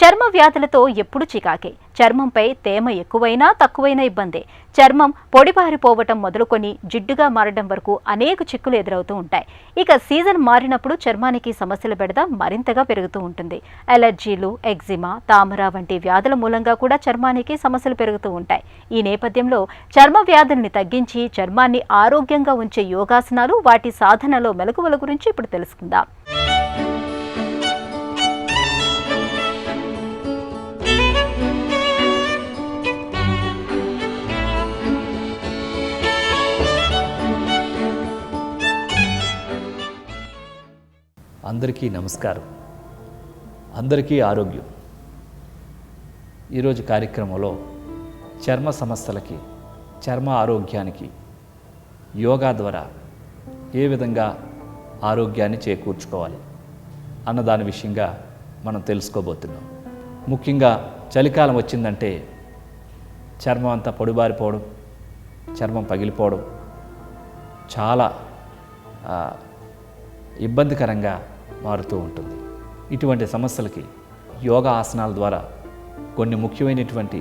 చర్మ వ్యాధులతో ఎప్పుడు చికాకే. చర్మంపై తేమ ఎక్కువైనా తక్కువైనా ఇబ్బందే. చర్మం పొడిబారిపోవటం మొదలుకొని జిడ్డుగా మారడం వరకు అనేక చిక్కులు ఎదురవుతూ ఉంటాయి. ఇక సీజన్ మారినప్పుడు చర్మానికి సమస్యల బెడద మరింతగా పెరుగుతూ ఉంటుంది. అలర్జీలు, ఎగ్జిమా, తామర వంటి వ్యాధుల మూలంగా కూడా చర్మానికి సమస్యలు పెరుగుతూ ఉంటాయి. ఈ నేపథ్యంలో చర్మ వ్యాధుల్ని తగ్గించి చర్మాన్ని ఆరోగ్యంగా ఉంచే యోగాసనాలు, వాటి సాధనలో మెలకువల గురించి ఇప్పుడు తెలుసుకుందాం. అందరికీ నమస్కారం. అందరికీ ఆరోగ్యం. ఈరోజు కార్యక్రమంలో చర్మ సమస్యలకి, చర్మ ఆరోగ్యానికి యోగా ద్వారా ఏ విధంగా ఆరోగ్యాన్ని చేకూర్చుకోవాలి అన్న దాని విషయంగా మనం తెలుసుకోబోతున్నాం. ముఖ్యంగా చలికాలం వచ్చిందంటే చర్మం అంతా పొడిబారిపోవడం, చర్మం పగిలిపోవడం చాలా ఇబ్బందికరంగా మారుతూ ఉంటుంది. ఇటువంటి సమస్యలకి యోగా ఆసనాల ద్వారా, కొన్ని ముఖ్యమైనటువంటి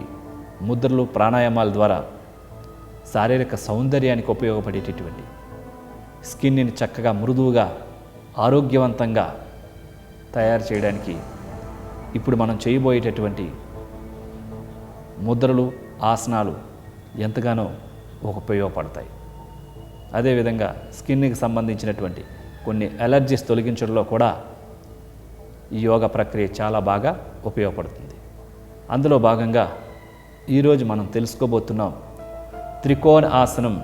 ముద్రలు, ప్రాణాయామాల ద్వారా శారీరక సౌందర్యానికి ఉపయోగపడేటటువంటి, స్కిన్ని చక్కగా మృదువుగా ఆరోగ్యవంతంగా తయారు చేయడానికి ఇప్పుడు మనం చేయబోయేటటువంటి ముద్రలు, ఆసనాలు ఎంతగానో ఉపయోగపడతాయి. అదేవిధంగా స్కిన్కి సంబంధించినటువంటి కొన్ని అలర్జీస్ తొలగించడంలో కూడా ఈ యోగా ప్రక్రియ చాలా బాగా ఉపయోగపడుతుంది. అందులో భాగంగా ఈరోజు మనం తెలుసుకోబోతున్నాం త్రికోణ ఆసనం,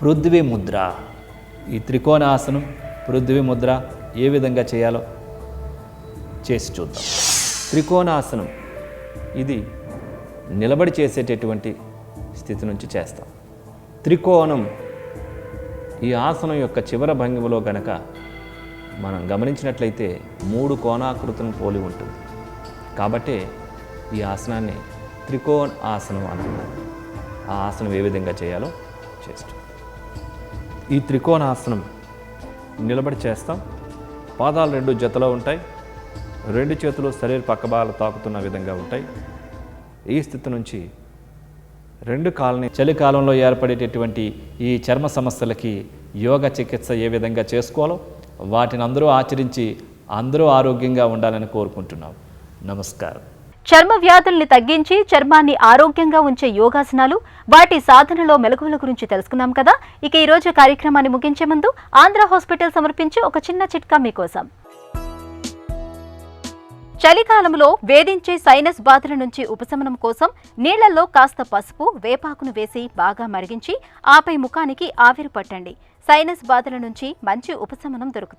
పృథ్వీ ముద్ర. ఈ త్రికోణ ఆసనం, పృథ్వీ ముద్ర ఏ విధంగా చేయాలో చేసి చూద్దాం. త్రికోణాసనం ఇది నిలబడి చేసేటటువంటి స్థితి నుంచి చేస్తాం. త్రికోణం, ఈ ఆసనం యొక్క చివర భంగిమలో గనక మనం గమనించినట్లయితే 3 కోణాకృతులను పోలి ఉంటుంది. కాబట్టి ఈ ఆసనాన్ని త్రికోణ ఆసనం అంటున్నారు. ఆ ఆసనం ఏ విధంగా చేయాలో చేస్తాం. ఈ త్రికోణాసనం నిలబడి చేస్తాం. పాదాలు 2 జతలో ఉంటాయి. 2 చేతులు శరీర పక్క భాగాలు తాకుతున్న విధంగా ఉంటాయి. ఈ స్థితి నుంచి 2 కాళ్ళని, చలికాలంలో ఏర్పడేటటువంటి ఈ చర్మ సమస్యలకి యోగ చికిత్స ఏ విధంగా చేసుకోవాలో వాటిని అందరూ ఆచరించి అందరూ ఆరోగ్యంగా ఉండాలని కోరుకుంటున్నాం. నమస్కారం. చర్మ వ్యాధుల్ని తగ్గించి చర్మాన్ని ఆరోగ్యంగా ఉంచే యోగాసనాలు, వాటి సాధనలో మెలకువల గురించి తెలుసుకున్నాం కదా. ఇక ఈరోజు కార్యక్రమాన్ని ముగించే ముందు ఆంధ్ర హాస్పిటల్ సమర్పించే ఒక చిన్న చిట్కా మీకోసం. చలికాలంలో వేధించే సైనస్ బాధల నుంచి ఉపశమనం కోసం నీళ్లలో కాస్త పసుపు, వేపాకును వేసి బాగా మరిగించి ఆపై ముఖానికి ఆవిరి పట్టండి. సైనస్ బాధల నుంచి మంచి ఉపశమనం దొరుకుతుంది.